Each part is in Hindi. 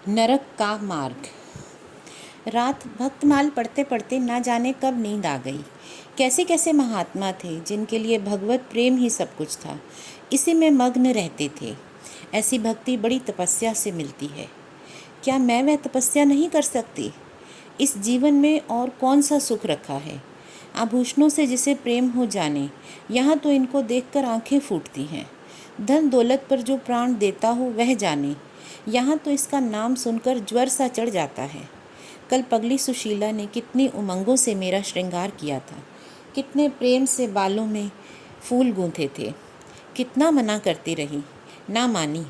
नरक का मार्ग। रात भक्तमाल पढ़ते पढ़ते ना जाने कब नींद आ गई। कैसे कैसे महात्मा थे जिनके लिए भगवत प्रेम ही सब कुछ था, इसी में मग्न रहते थे। ऐसी भक्ति बड़ी तपस्या से मिलती है। क्या मैं वह तपस्या नहीं कर सकती? इस जीवन में और कौन सा सुख रखा है? आभूषणों से जिसे प्रेम हो जाने, यहाँ तो इनको देखकर आंखें फूटती हैं। धन दौलत पर जो प्राण देता हो वह जाने, यहाँ तो इसका नाम सुनकर ज्वर सा चढ़ जाता है। कल पगली सुशीला ने कितनी उमंगों से मेरा श्रृंगार किया था, कितने प्रेम से बालों में फूल गूंथे थे। कितना मना करती रही, ना मानी।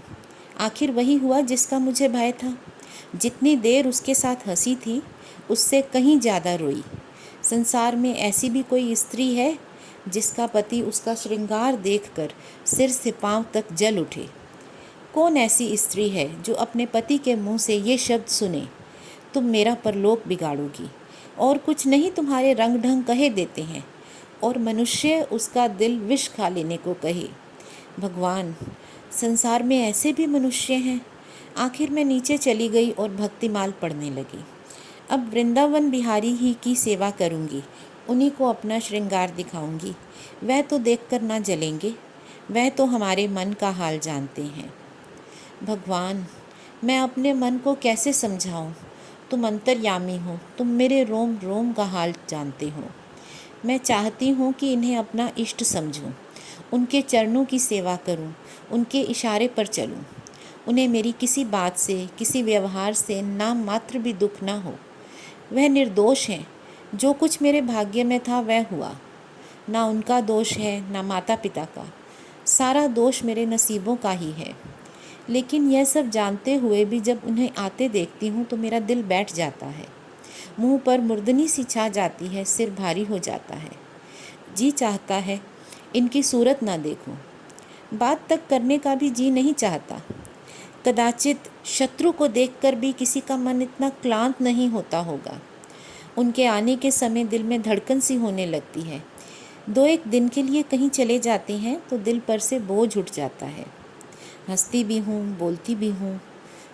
आखिर वही हुआ जिसका मुझे भय था। जितनी देर उसके साथ हंसी थी, उससे कहीं ज़्यादा रोई। संसार में ऐसी भी कोई स्त्री है जिसका पति उसका श्रृंगार देखकर सिर से पांव तक जल उठे? कौन ऐसी स्त्री है जो अपने पति के मुंह से ये शब्द सुने, तुम मेरा परलोक बिगाड़ोगी, और कुछ नहीं तुम्हारे रंग ढंग कहे देते हैं, और मनुष्य उसका दिल विष खा लेने को कहे। भगवान, संसार में ऐसे भी मनुष्य हैं। आखिर मैं नीचे चली गई और भक्तिमाल पढ़ने लगी। अब वृंदावन बिहारी ही की सेवा करूंगी, उन्हीं को अपना श्रृंगार दिखाऊंगी। वह तो देखकर ना जलेंगे, वह तो हमारे मन का हाल जानते हैं। भगवान, मैं अपने मन को कैसे समझाऊं? तुम अंतर्यामी हो, तुम मेरे रोम रोम का हाल जानते हो। मैं चाहती हूँ कि इन्हें अपना इष्ट समझूं, उनके चरणों की सेवा करूं, उनके इशारे पर चलूं। उन्हें मेरी किसी बात से, किसी व्यवहार से नाम मात्र भी दुख ना हो। वह निर्दोष हैं। जो कुछ मेरे भाग्य में था वह हुआ। ना उनका दोष है, ना माता पिता का। सारा दोष मेरे नसीबों का ही है। लेकिन यह सब जानते हुए भी जब उन्हें आते देखती हूँ तो मेरा दिल बैठ जाता है। मुंह पर मुर्दनी सी छा जाती है, सिर भारी हो जाता है। जी चाहता है इनकी सूरत ना देखूं। बात तक करने का भी जी नहीं चाहता। कदाचित शत्रु को देखकर भी किसी का मन इतना क्लांत नहीं होता होगा। उनके आने के समय दिल में धड़कन सी होने लगती है। 2-1 दिन के लिए कहीं चले जाते हैं तो दिल पर से बोझ उठ जाता है। हंसती भी हूँ, बोलती भी हूँ,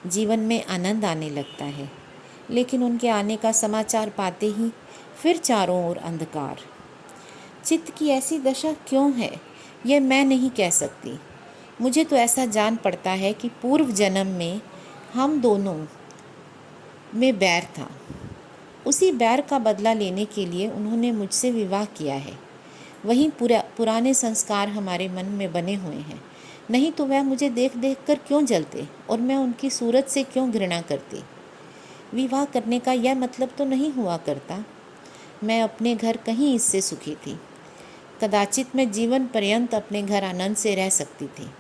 जीवन में आनंद आने लगता है। लेकिन उनके आने का समाचार पाते ही फिर चारों ओर अंधकार। चित्त की ऐसी दशा क्यों है, यह मैं नहीं कह सकती। मुझे तो ऐसा जान पड़ता है कि पूर्व जन्म में हम दोनों में बैर था। उसी बैर का बदला लेने के लिए उन्होंने मुझसे विवाह किया है। वही पुराने संस्कार हमारे मन में बने हुए हैं। नहीं तो वह मुझे देख देख कर क्यों जलते और मैं उनकी सूरत से क्यों घृणा करती। विवाह करने का यह मतलब तो नहीं हुआ करता मैं अपने घर कहीं इससे सुखी थी। कदाचित मैं जीवन पर्यंत अपने घर आनंद से रह सकती थी।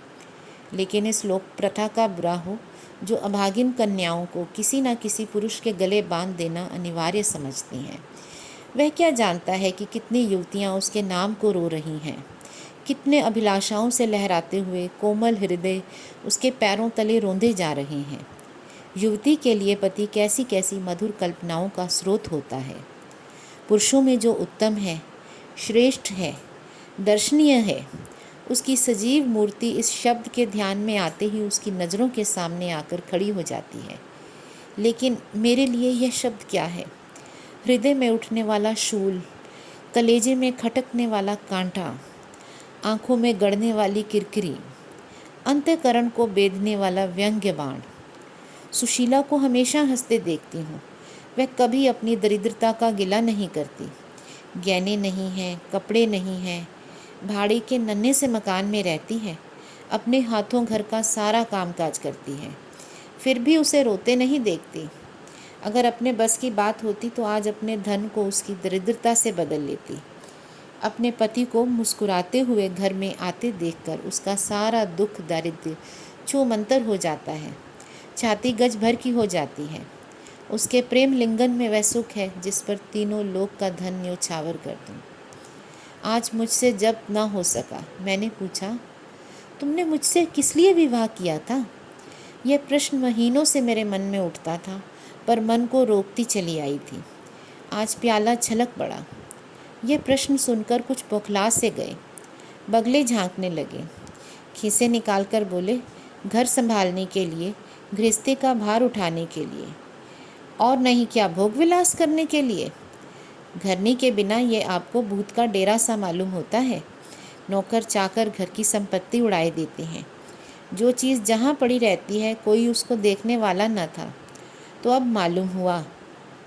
लेकिन इस लोक प्रथा का बुरा हो जो अभागिन कन्याओं को किसी न किसी पुरुष के गले बांध देना अनिवार्य समझती हैं। वह क्या जानता है कि कितनी युवतियां उसके नाम को रो रही हैं, कितने अभिलाषाओं से लहराते हुए कोमल हृदय उसके पैरों तले रोंदे जा रहे हैं। युवती के लिए पति कैसी कैसी मधुर कल्पनाओं का स्रोत होता है। पुरुषों में जो उत्तम है, श्रेष्ठ है, दर्शनीय है, उसकी सजीव मूर्ति इस शब्द के ध्यान में आते ही उसकी नज़रों के सामने आकर खड़ी हो जाती है। लेकिन मेरे लिए यह शब्द क्या है? हृदय में उठने वाला शूल, कलेजे में खटकने वाला कांटा, आँखों में गड़ने वाली किरकिरी, अंतःकरण को बेधने वाला व्यंग्य बाण। सुशीला को हमेशा हंसते देखती हूँ। वह कभी अपनी दरिद्रता का गिला नहीं करती। गहने नहीं हैं, कपड़े नहीं हैं, भाड़े के नन्हे से मकान में रहती है। अपने हाथों घर का सारा कामकाज करती है, फिर भी उसे रोते नहीं देखती। अगर अपने बस की बात होती तो आज अपने धन को उसकी दरिद्रता से बदल लेती। अपने पति को मुस्कुराते हुए घर में आते देखकर उसका सारा दुख दारिद्र्य छूमंतर हो जाता है, छाती गज भर की हो जाती है। उसके प्रेम लिंगन में वह सुख है जिस पर तीनों लोक का धन न्योछावर कर दूं। आज मुझसे जब ना हो सका, मैंने पूछा, तुमने मुझसे किस लिए विवाह किया था? यह प्रश्न महीनों से मेरे मन में उठता था, पर मन को रोकती चली आई थी। आज प्याला छलक पड़ा। यह प्रश्न सुनकर कुछ बौखला से गए। बगले झांकने लगे, खीसे निकालकर बोले, घर संभालने के लिए गृहस्थी का भार उठाने के लिए, और नहीं क्या भोग विलास करने के लिए। घरनी के बिना ये आपको भूत का डेरा सा मालूम होता है। नौकर चाकर घर की संपत्ति उड़ाए देते हैं। जो चीज़ जहाँ पड़ी रहती है कोई उसको देखने वाला न था। तो अब मालूम हुआ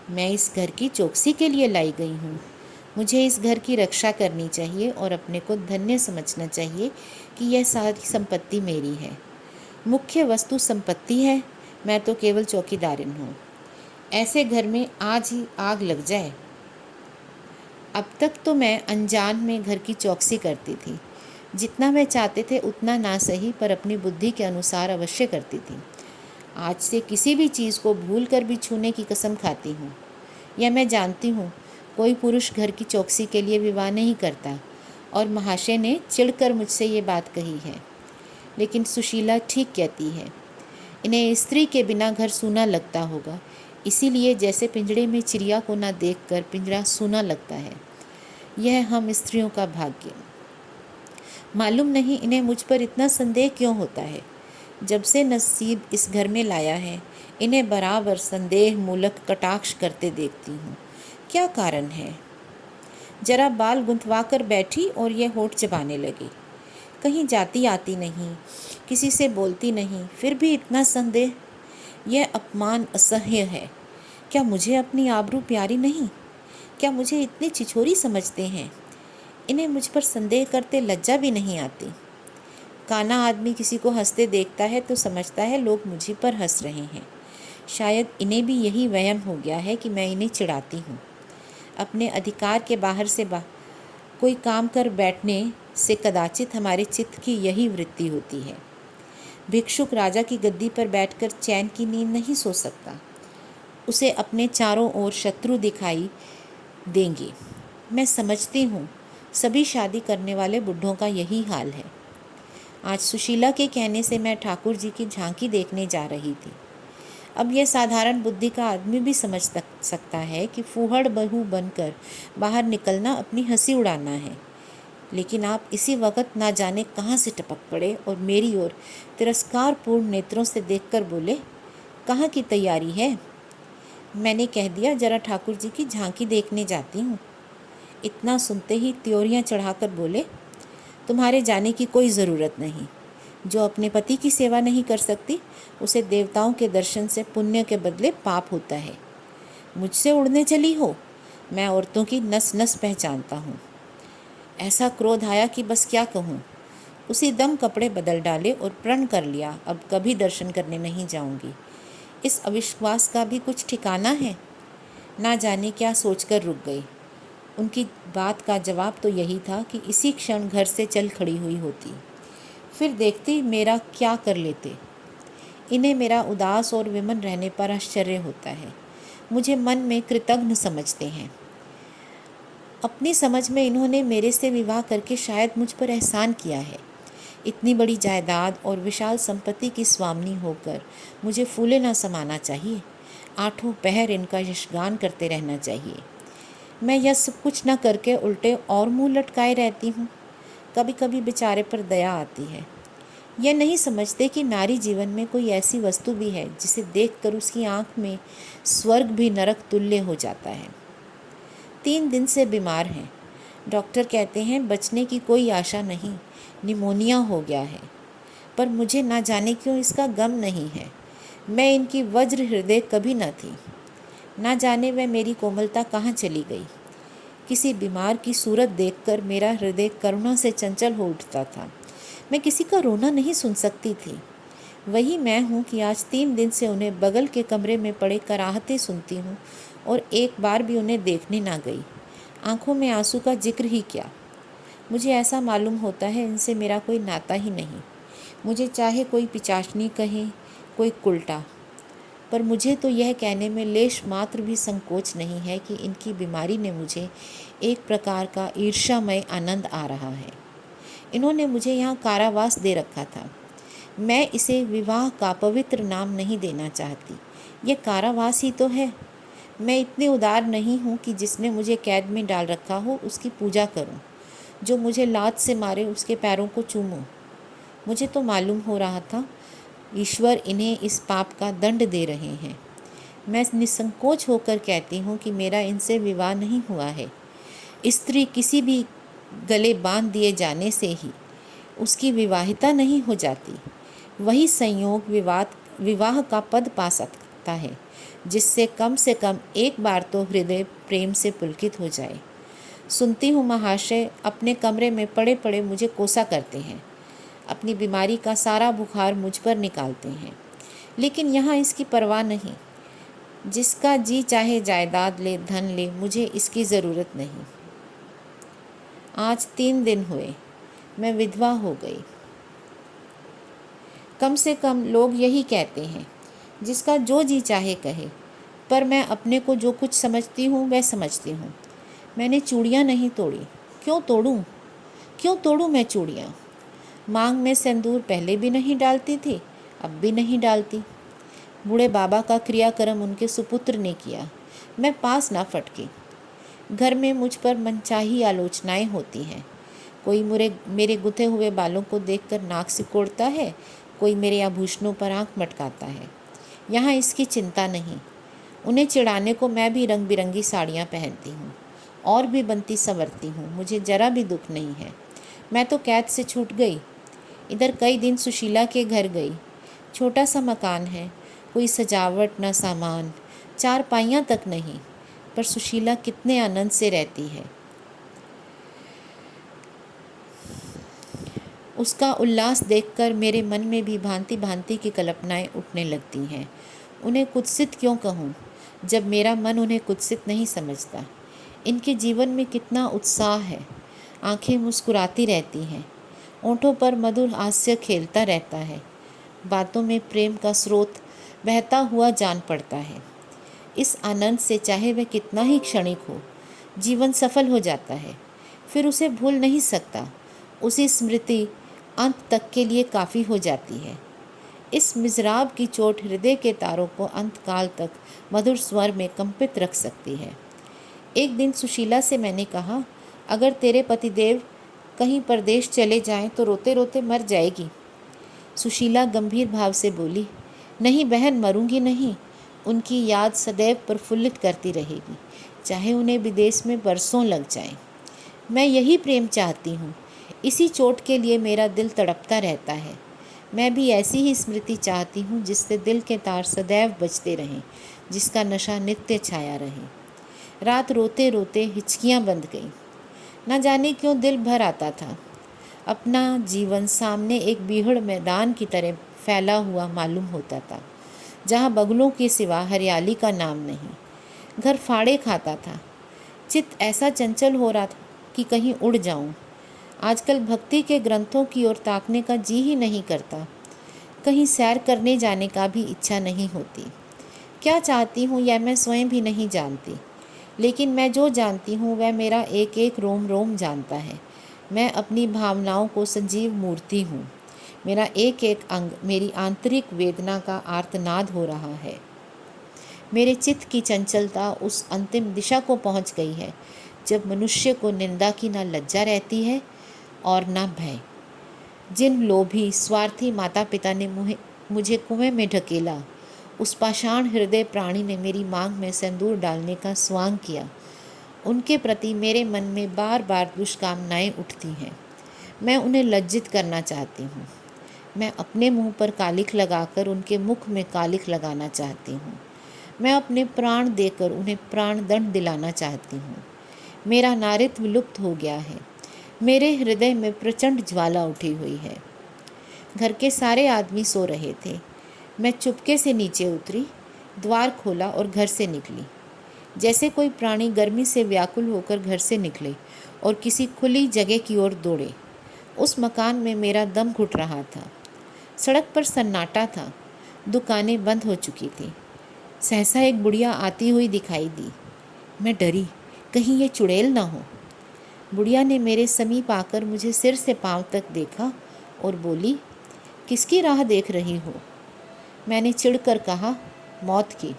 मैं इस घर की चौकसी के लिए लाई गई हूँ। मुझे इस घर की रक्षा करनी चाहिए और अपने को धन्य समझना चाहिए कि यह सारी संपत्ति मेरी है। मुख्य वस्तु संपत्ति है, मैं तो केवल चौकीदारिन हूँ। ऐसे घर में आज ही आग लग जाए। अब तक तो मैं अनजान में घर की चौकसी करती थी। जितना वे चाहते थे उतना ना सही पर अपनी बुद्धि के अनुसार अवश्य करती थी। आज से किसी भी चीज़ को भूल कर भी छूने की कसम खाती हूँ। यह मैं जानती हूँ कोई पुरुष घर की चौकसी के लिए विवाह नहीं करता, और महाशय ने चिढ़कर मुझसे ये बात कही है। लेकिन सुशीला ठीक कहती है, इन्हें स्त्री के बिना घर सूना लगता होगा, इसीलिए जैसे पिंजड़े में चिड़िया को ना देखकर पिंजरा सूना लगता है। यह हम स्त्रियों का भाग्य। मालूम नहीं इन्हें मुझ पर इतना संदेह क्यों होता है। जब से नसीब इस घर में लाया है इन्हें बराबर संदेह मूलक कटाक्ष करते देखती हूँ। क्या कारण है? जरा बाल गुंथवा कर बैठी और ये होठ चबाने लगी। कहीं जाती आती नहीं, किसी से बोलती नहीं, फिर भी इतना संदेह। यह अपमान असह्य है। क्या मुझे अपनी आबरू प्यारी नहीं? क्या मुझे इतनी छिछोरी समझते हैं? इन्हें मुझ पर संदेह करते लज्जा भी नहीं आती। काना आदमी किसी को हंसते देखता है तो समझता है लोग मुझी पर हंस रहे हैं। शायद इन्हें भी यही वहम हो गया है कि मैं इन्हें चिढ़ाती हूँ। अपने अधिकार के बाहर से कोई काम कर बैठने से कदाचित हमारे चित्त की यही वृत्ति होती है। भिक्षुक राजा की गद्दी पर बैठकर चैन की नींद नहीं सो सकता। उसे अपने चारों ओर शत्रु दिखाई देंगे। मैं समझती हूँ सभी शादी करने वाले बुढ़ों का यही हाल है। आज सुशीला के कहने से मैं ठाकुर जी की झांकी देखने जा रही थी। अब यह साधारण बुद्धि का आदमी भी समझ सकता है कि फूहड़ बहू बनकर बाहर निकलना अपनी हंसी उड़ाना है। लेकिन आप इसी वक्त ना जाने कहाँ से टपक पड़े और मेरी ओर तिरस्कारपूर्ण नेत्रों से देखकर बोले, कहाँ की तैयारी है? मैंने कह दिया, जरा ठाकुर जी की झांकी देखने जाती हूँ। इतना सुनते ही त्योरियाँ चढ़ाकर बोले, तुम्हारे जाने की कोई ज़रूरत नहीं। जो अपने पति की सेवा नहीं कर सकती उसे देवताओं के दर्शन से पुण्य के बदले पाप होता है। मुझसे उड़ने चली हो? मैं औरतों की नस नस पहचानता हूँ। ऐसा क्रोध आया कि बस क्या कहूँ। उसी दम कपड़े बदल डाले और प्रण कर लिया, अब कभी दर्शन करने नहीं जाऊँगी। इस अविश्वास का भी कुछ ठिकाना है? ना जाने क्या सोचकर रुक गई। उनकी बात का जवाब तो यही था कि इसी क्षण घर से चल खड़ी हुई होती। फिर देखती मेरा क्या कर लेते। इन्हें मेरा उदास और विमन रहने पर आश्चर्य होता है। मुझे मन में कृतघ्न समझते हैं। अपनी समझ में इन्होंने मेरे से विवाह करके शायद मुझ पर एहसान किया है। इतनी बड़ी जायदाद और विशाल संपत्ति की स्वामिनी होकर मुझे फूले ना समाना चाहिए। आठों पहर इनका यशगान करते रहना चाहिए। मैं यह सब कुछ न करके उल्टे और मुंह लटकाए रहती हूँ। कभी कभी बेचारे पर दया आती है। यह नहीं समझते कि नारी जीवन में कोई ऐसी वस्तु भी है जिसे देखकर उसकी आँख में स्वर्ग भी नरक तुल्य हो जाता है। 3 दिन से बीमार हैं। डॉक्टर कहते हैं बचने की कोई आशा नहीं, निमोनिया हो गया है। पर मुझे ना जाने क्यों इसका गम नहीं है। मैं इनकी वज्र हृदय कभी न थी। ना जाने वह मेरी कोमलता कहाँ चली गई। किसी बीमार की सूरत देखकर मेरा हृदय करुणा से चंचल हो उठता था। मैं किसी का रोना नहीं सुन सकती थी। वही मैं हूँ कि आज 3 दिन से उन्हें बगल के कमरे में पड़े कराहते सुनती हूँ और एक बार भी उन्हें देखने ना गई। आंखों में आंसू का जिक्र ही क्या। मुझे ऐसा मालूम होता है इनसे मेरा कोई नाता ही नहीं। मुझे चाहे कोई पिचाचनी कहे, कोई कुल्टा, पर मुझे तो यह कहने में लेश मात्र भी संकोच नहीं है कि इनकी बीमारी ने मुझे एक प्रकार का ईर्ष्यामय आनंद आ रहा है। इन्होंने मुझे यहाँ कारावास दे रखा था। मैं इसे विवाह का पवित्र नाम नहीं देना चाहती। यह कारावास ही तो है। मैं इतनी उदार नहीं हूँ कि जिसने मुझे कैद में डाल रखा हो उसकी पूजा करूँ, जो मुझे लात से मारे उसके पैरों को चूमूं। मुझे तो मालूम हो रहा था ईश्वर इन्हें इस पाप का दंड दे रहे हैं। मैं निसंकोच होकर कहती हूँ कि मेरा इनसे विवाह नहीं हुआ है। स्त्री किसी भी गले बांध दिए जाने से ही उसकी विवाहिता नहीं हो जाती। वही संयोग विवाह का पद पा सकता है, जिससे कम से कम एक बार तो हृदय प्रेम से पुलकित हो जाए। सुनती हूँ महाशय अपने कमरे में पड़े पड़े मुझे कोसा करते हैं, अपनी बीमारी का सारा बुखार मुझ पर निकालते हैं, लेकिन यहाँ इसकी परवाह नहीं। जिसका जी चाहे जायदाद ले, धन ले, मुझे इसकी ज़रूरत नहीं। आज 3 दिन हुए मैं विधवा हो गई। कम से कम लोग यही कहते हैं, जिसका जो जी चाहे कहे, पर मैं अपने को जो कुछ समझती हूँ वह समझती हूँ। मैंने चूड़ियाँ नहीं तोड़ी। क्यों तोड़ूँ मैं चूड़ियाँ? मांग में सिंदूर पहले भी नहीं डालती थी, अब भी नहीं डालती। बूढ़े बाबा का क्रियाक्रम उनके सुपुत्र ने किया, मैं पास ना फटकी। घर में मुझ पर मनचाही आलोचनाएं होती हैं। कोई मेरे गुथे हुए बालों को देखकर नाक सिकोड़ता है, कोई मेरे आभूषणों पर आंख मटकाता है। यहाँ इसकी चिंता नहीं। उन्हें चिढ़ाने को मैं भी रंग बिरंगी साड़ियाँ पहनती हूँ और भी बनती संवरती हूँ। मुझे जरा भी दुख नहीं है। मैं तो कैद से छूट गई। इधर कई दिन सुशीला के घर गई। छोटा सा मकान है, कोई सजावट न सामान, 4 पाइयाँ तक नहीं, पर सुशीला कितने आनंद से रहती है। उसका उल्लास देखकर मेरे मन में भी भांति भांति की कल्पनाएं उठने लगती हैं। उन्हें कुत्सित क्यों कहूँ, जब मेरा मन उन्हें कुत्सित नहीं समझता। इनके जीवन में कितना उत्साह है। आंखें मुस्कुराती रहती हैं, ओंठों पर मधुर हास्य खेलता रहता है, बातों में प्रेम का स्रोत बहता हुआ जान पड़ता है। इस आनंद से चाहे वह कितना ही क्षणिक हो, जीवन सफल हो जाता है। फिर उसे भूल नहीं सकता। उसी स्मृति अंत तक के लिए काफ़ी हो जाती है। इस मिज़राब की चोट हृदय के तारों को अंतकाल तक मधुर स्वर में कंपित रख सकती है। एक दिन सुशीला से मैंने कहा, अगर तेरे पतिदेव कहीं परदेश चले जाएं तो रोते रोते मर जाएगी। सुशीला गंभीर भाव से बोली, नहीं बहन, मरूंगी नहीं। उनकी याद सदैव प्रफुल्लित करती रहेगी, चाहे उन्हें विदेश में बरसों लग जाएं। मैं यही प्रेम चाहती हूँ। इसी चोट के लिए मेरा दिल तड़पता रहता है। मैं भी ऐसी ही स्मृति चाहती हूँ जिससे दिल के तार सदैव बजते रहें, जिसका नशा नित्य छाया रहे। रात रोते रोते हिचकियाँ बंध गईं। न जाने क्यों दिल भर आता था। अपना जीवन सामने एक बीहड़ मैदान की तरह फैला हुआ मालूम होता था, जहाँ बगुलों के सिवा हरियाली का नाम नहीं। घर फाड़े खाता था। चित्त ऐसा चंचल हो रहा था कि कहीं उड़ जाऊं। आजकल भक्ति के ग्रंथों की ओर ताकने का जी ही नहीं करता। कहीं सैर करने जाने का भी इच्छा नहीं होती। क्या चाहती हूँ यह मैं स्वयं भी नहीं जानती, लेकिन मैं जो जानती हूँ वह मेरा एक एक रोम रोम जानता है। मैं अपनी भावनाओं को संजीव मूर्ति हूँ। मेरा एक एक अंग मेरी आंतरिक वेदना का आर्तनाद हो रहा है। मेरे चित्त की चंचलता उस अंतिम दिशा को पहुँच गई है जब मनुष्य को निंदा की न लज्जा रहती है और न भय। जिन लोभी स्वार्थी माता पिता ने मुझे कुएं में ढकेला, उस पाषाण हृदय प्राणी ने मेरी मांग में सिंदूर डालने का स्वांग किया, उनके प्रति मेरे मन में बार बार दुष्कामनाएं उठती हैं। मैं उन्हें लज्जित करना चाहती हूँ। मैं अपने मुंह पर कालिख लगाकर उनके मुख में कालिख लगाना चाहती हूँ। मैं अपने प्राण देकर उन्हें प्राण दंड दिलाना चाहती हूँ। मेरा नारित्व लुप्त हो गया है। मेरे हृदय में प्रचंड ज्वाला उठी हुई है। घर के सारे आदमी सो रहे थे। मैं चुपके से नीचे उतरी, द्वार खोला और घर से निकली। जैसे कोई प्राणी गर्मी से व्याकुल होकर घर से निकले और किसी खुली जगह की ओर दौड़े। उस मकान में मेरा दम घुट रहा था। सड़क पर सन्नाटा था। दुकानें बंद हो चुकी थी। सहसा एक बुढ़िया आती हुई दिखाई दी। मैं डरी, कहीं ये चुड़ैल ना हो। बुढ़िया ने मेरे समीप आकर मुझे सिर से पांव तक देखा और बोली, किसकी राह देख रही हो? मैंने चिढ़कर कहा, मौत की।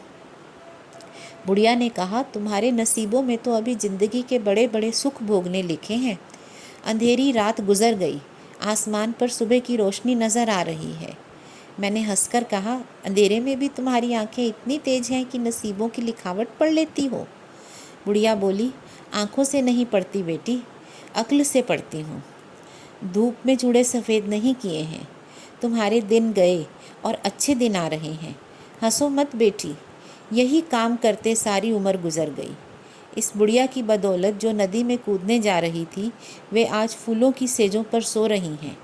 बुढ़िया ने कहा, तुम्हारे नसीबों में तो अभी जिंदगी के बड़े बड़े सुख भोगने लिखे हैं। अंधेरी रात गुजर गई, आसमान पर सुबह की रोशनी नज़र आ रही है। मैंने हंसकर कहा, अंधेरे में भी तुम्हारी आंखें इतनी तेज हैं कि नसीबों की लिखावट पढ़ लेती हो। बुढ़िया बोली, आंखों से नहीं पढ़ती बेटी, अक्ल से पढ़ती हूँ। धूप में जूड़े सफ़ेद नहीं किए हैं। तुम्हारे दिन गए और अच्छे दिन आ रहे हैं। हंसो मत बेटी, यही काम करते सारी उम्र गुजर गई। इस बुढ़िया की बदौलत जो नदी में कूदने जा रही थी, वे आज फूलों की सेजों पर सो रही हैं।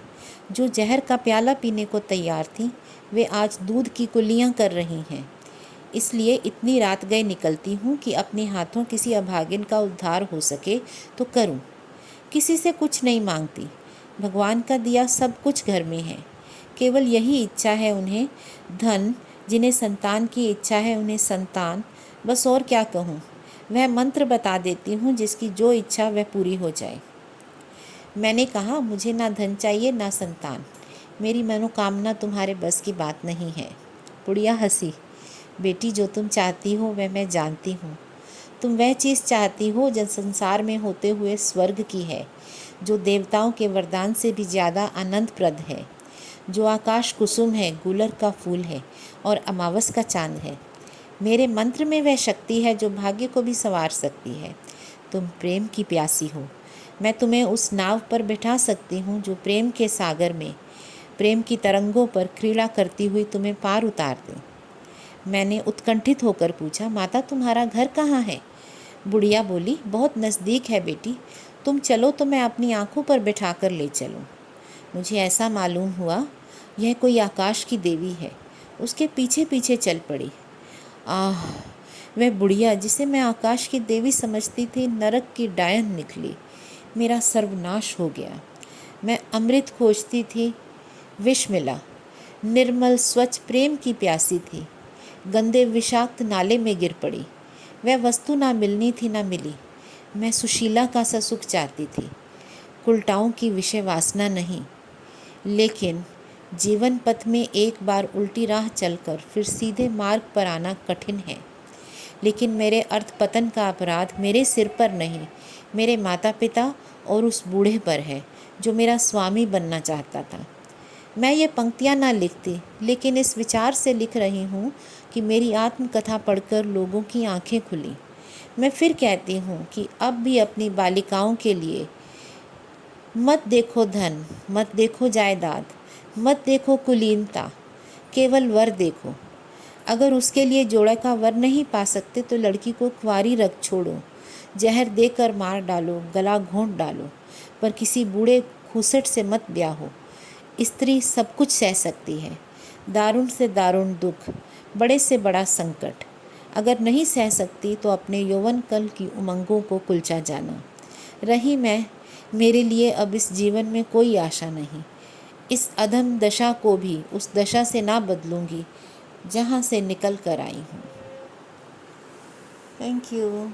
जो जहर का प्याला पीने को तैयार थीं, वे आज दूध की कुल्लियाँ कर रही हैं। इसलिए इतनी रात गए निकलती हूँ कि अपने हाथों किसी अभागिन का उद्धार हो सके तो करूँ। किसी से कुछ नहीं मांगती। भगवान का दिया सब कुछ घर में है। केवल यही इच्छा है उन्हें धन, जिन्हें संतान की इच्छा है उन्हें संतान। बस और क्या कहूँ। वह मंत्र बता देती हूँ जिसकी जो इच्छा वह पूरी हो जाए। मैंने कहा, मुझे ना धन चाहिए ना संतान। मेरी मनोकामना तुम्हारे बस की बात नहीं है। बुढ़िया हंसी। बेटी, जो तुम चाहती हो वह मैं जानती हूँ। तुम वह चीज़ चाहती हो जो संसार में होते हुए स्वर्ग की है, जो देवताओं के वरदान से भी ज़्यादा आनंदप्रद है, जो आकाश कुसुम है, गुलर का फूल है और अमावस का चांद है। मेरे मंत्र में वह शक्ति है जो भाग्य को भी संवार सकती है। तुम प्रेम की प्यासी हो। मैं तुम्हें उस नाव पर बैठा सकती हूँ जो प्रेम के सागर में, प्रेम की तरंगों पर क्रीड़ा करती हुई तुम्हें पार उतार दे। मैंने उत्कंठित होकर पूछा, माता तुम्हारा घर कहाँ है? बुढ़िया बोली, बहुत नज़दीक है बेटी। तुम चलो तो मैं अपनी आँखों पर बैठा कर ले चलूँ। मुझे ऐसा मालूम हुआ यह कोई आकाश की देवी है। उसके पीछे पीछे चल पड़ी। आह, वह बुढ़िया जिसे मैं आकाश की देवी समझती थी, नरक की डायन निकली। मेरा सर्वनाश हो गया। मैं अमृत खोजती थी, विष मिला। निर्मल स्वच्छ प्रेम की प्यासी थी, गंदे विषाक्त नाले में गिर पड़ी। वह वस्तु ना मिलनी थी ना मिली। मैं सुशीला का सा सुख चाहती थी, कुलटाओं की विषय वासना नहीं। लेकिन जीवन पथ में एक बार उल्टी राह चलकर फिर सीधे मार्ग पर आना कठिन है। लेकिन मेरे अर्थ पतन का अपराध मेरे सिर पर नहीं, मेरे माता पिता और उस बूढ़े पर है जो मेरा स्वामी बनना चाहता था। मैं ये पंक्तियाँ ना लिखती, लेकिन इस विचार से लिख रही हूँ कि मेरी आत्मकथा पढ़कर लोगों की आंखें खुली। मैं फिर कहती हूँ कि अब भी अपनी बालिकाओं के लिए मत देखो धन, मत देखो जायदाद, मत देखो कुलीनता, केवल वर देखो। अगर उसके लिए जोड़ा का वर नहीं पा सकते तो लड़की को कुंवारी रख छोड़ो, जहर देकर मार डालो, गला घोंट डालो, पर किसी बूढ़े खूसट से मत ब्याहो। स्त्री सब कुछ सह सकती है, दारुण से दारुण दुख, बड़े से बड़ा संकट। अगर नहीं सह सकती तो अपने यौवन कल की उमंगों को कुलचा जाना। रही मैं, मेरे लिए अब इस जीवन में कोई आशा नहीं। इस अधम दशा को भी उस दशा से ना बदलूंगी जहाँ से निकल कर आई हूँ। Thank you.